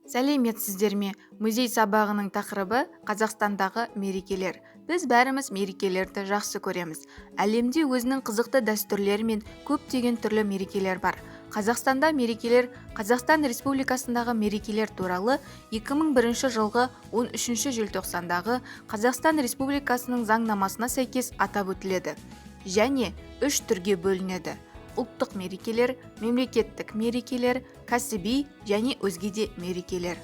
Сәлеметсіздер ме? Музей сабағының тақырыбы Қазақстандағы мерекелер. Біз бәріміз мерекелерді жақсы көреміз. Әлемде өзінің қызықты дәстүрлері мен көптеген түрлі мерекелер бар. Қазақстанда мерекелер Қазақстан Республикасындағы мерекелер туралы 2001 жылғы 13 желтоқсандағы Қазақстан Республикасының заңнамасына сәйкес атап өтіледі. Және 3 түрге бөлінеді: ұлттық мерекелер, мемлекеттік мерекелер, кәсіби және өзге де мерекелер.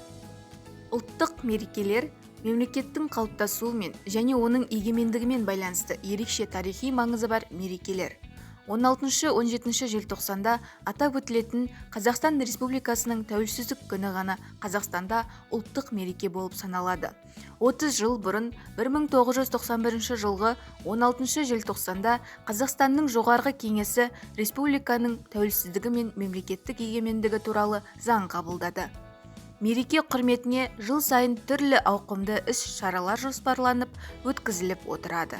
Ұлттық мерекелер мемлекеттің қалыптасуымен және оның егемендігімен байланысты ерекше тарихи маңызы бар мерекелер. 16-17 желтоқсанда атап өтілетін Қазақстан Республикасының тәуелсіздік күні ғана Қазақстанда ұлттық мереке болып саналады. 30 жыл бұрын 1991 жылғы 16 желтоқсанда Қазақстанның жоғарғы кеңесі республиканың тәуелсіздігі мен мемлекеттік егемендігі туралы заң қабылдады. Мереке құрметіне жыл сайын түрлі ауқымды іс-шаралар жоспарланып өткізіліп отырады.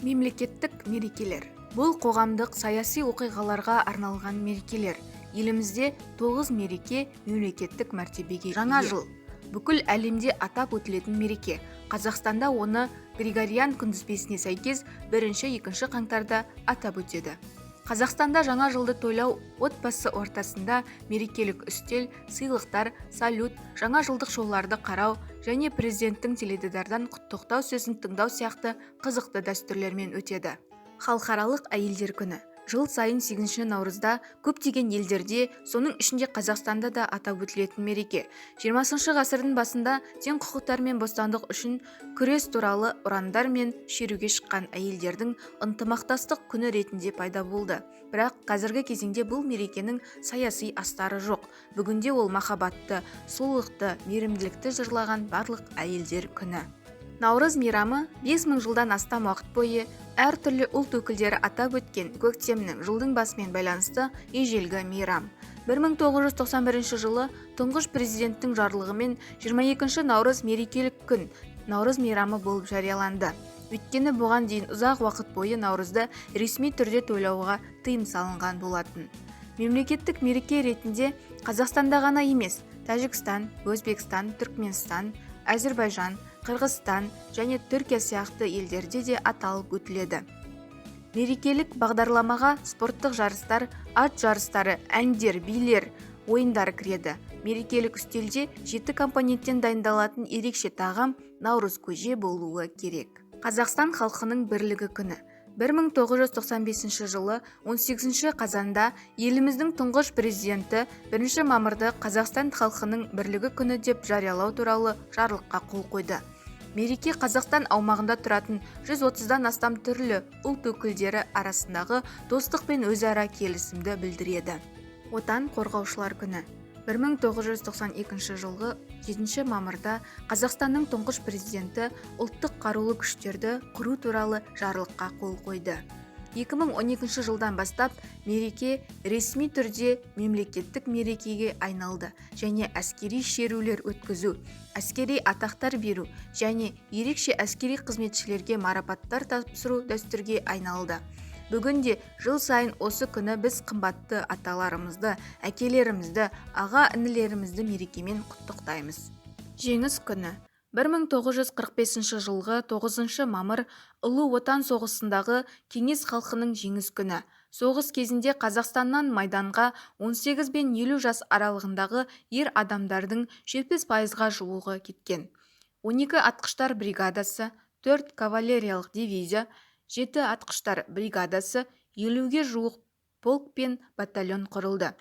Мемлекеттік мерекелер. Бұл қоғамдық саяси оқиғаларға арналған мерекелер. Елімізде 9 мереке мемлекеттік мәртебеге жаңа жыл. Бүкіл әлемде атап өтілетін мереке. Қазақстанда оны Григориан күнтізбесіне сәйкес 1-2 қаңтарда атап өтеді. Қазақстанда жаңа жылды тойлау отбасы ортасында мерекелік үстел, сыйлықтар, салют, жаңа жылдық шоуларды қарау және президенттің теледидардан құттықтау сөзін тыңдау сияқты қызықты дәстүрлермен өтеді. Халықаралық әйелдер күні. Жыл сайын 8 наурызда көптеген елдерде, соның ішінде Қазақстанда да атап өтілетін мереке. 20 ғасырдың басында тең құқықтар мен бостандық үшін күрес туралы ұрандар мен шеруге шыққан әйелдердің ынтымақтастық күні ретінде пайда болды. Бірақ қазіргі кезеңде бұл мерекенің саяси астары жоқ. Бүгінде ол махаббатты, сұлулықты, мейірімділікті жырлаған барлық әйелдер күні. Наурыз мейрамы 5000 жылдан астам уақыт бойы әртүрлі ұлт өкілдері атап өткен көктемнің жылдың басымен байланысты ежелгі мейрам. 1991 жылы тұңғыш президенттің жарлығымен 22 наурыз мерекелік күн, наурыз мейрамы болып жарияланды. Өйткені бұған дейін ұзақ уақыт бойы наурызды ресми түрде тойлауға тыйым салынған болатын. Мемлекеттік мереке ретінде Қазақстанда ғана емес, Тәжікстан, Өзбекстан, Түркменстан, Әзербайжан, Қырғызстан және Түркия сияқты елдерде де аталып өтіледі. Мерекелік бағдарламаға спорттық жарыстар, ат жарыстары, әндер, билер, ойындар кіреді. Мерекелік үстелде 7 компоненттен дайындалатын ерекше тағам наурыз көже болуы керек. Қазақстан халқының бірлігі күні. 1995 жылы 18 қазанда еліміздің тұңғыш президенті 1 мамырды Қазақстан халқының бірлігі күні деп жариялау туралы жарлыққа қол қойды. Мереке Қазақстан аумағында тұратын 130-дан астам түрлі ұлт өкілдері арасындағы достық пен өзара келісімді білдіреді. Отан қорғаушылар күні. 1992 жылғы 7 мамырда Қазақстанның тұңғыш президенті ұлттық қарулы күштерді құру туралы жарлыққа қол қойды. 2012 жылдан бастап мереке ресми түрде мемлекеттік мерекеге айналды және әскери шерулер өткізу, әскери атақтар беру және ерекше әскери қызметшілерге марапаттар тапсыру дәстүрге айналды. Бүгінде жыл сайын осы күні біз қымбатты аталарымызды, әкелерімізді, аға-інілерімізді мерекемен құттықтаймыз. Жеңіс күні. 1945 жылғы 9 мамыр Ұлы Отан соғысындағы кеңес халқының жеңіс күні. Соғыс кезінде Қазақстаннан майданға 18 бен 50 жас аралығындағы ер адамдардың 70%-ға жуығы кеткен. 12 атқыштар бригадасы, 4 кавалериялық дивизия, 7 атқыштар бригадасы, 50-ге жуық полк пен батальон құрылды.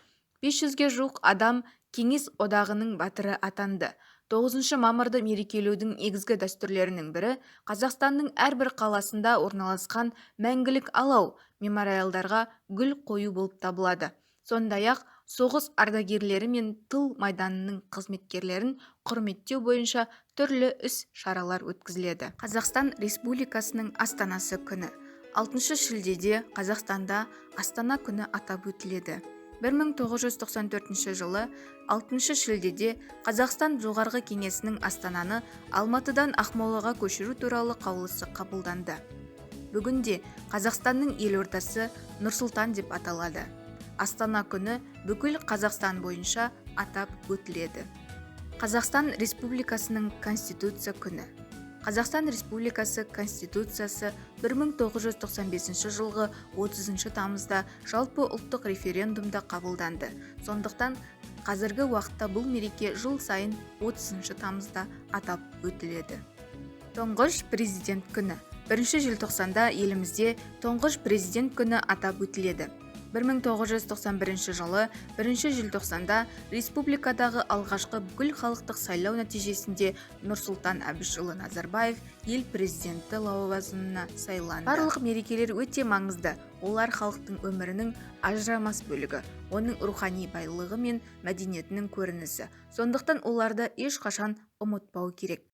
500-ге жуық адам кеңес одағының батыры атанды. 9 мамырды мерекелеудің негізгі дәстүрлерінің бірі Қазақстанның әрбір қаласында орналасқан мәңгілік алау мемориалдарға гүл қою болып табылады. Сондай-ақ соғыс ардагерлері мен тыл майданының қызметкерлерін құрметтеу бойынша түрлі іс-шаралар өткізіледі. Қазақстан Республикасының астанасы күні. 6 шілдеде Қазақстанда Астана күні атап өтіледі. 1994 жылы 6 шілдеде Қазақстан жоғарғы кеңесінің Астананы Алматыдан Ақмолаға көшіру туралы қаулысы қабылданды. Бүгінде Қазақстанның елордасы Нұр-Сұлтан деп аталады. Астана күні бүкіл Қазақстан бойынша атап өтіледі. Қазақстан Республикасының Конституция күні. Қазақстан Республикасы Конституциясы 1995 жылғы 30 тамызда жалпы ұлттық референдумда қабылданды. Сондықтан қазіргі уақытта бұл мереке жыл сайын 30 тамызда атап өтіледі. Тұңғыш президент күні. 1 желтоқсанда елімізде тұңғыш президент күні атап өтіледі. 1991 жылы 1 желтоқсанда республикадағы алғашқы бүкіл халықтық сайлау нәтижесінде Нұрсұлтан Әбішұлы Назарбаев ел президенті лауазымына сайланды. Барлық мерекелер өте маңызды. Олар халықтың өмірінің ажырамас бөлігі, оның рухани байлығы мен мәдениетінің көрінісі. Сондықтан оларды ешқашан ұмытпау керек.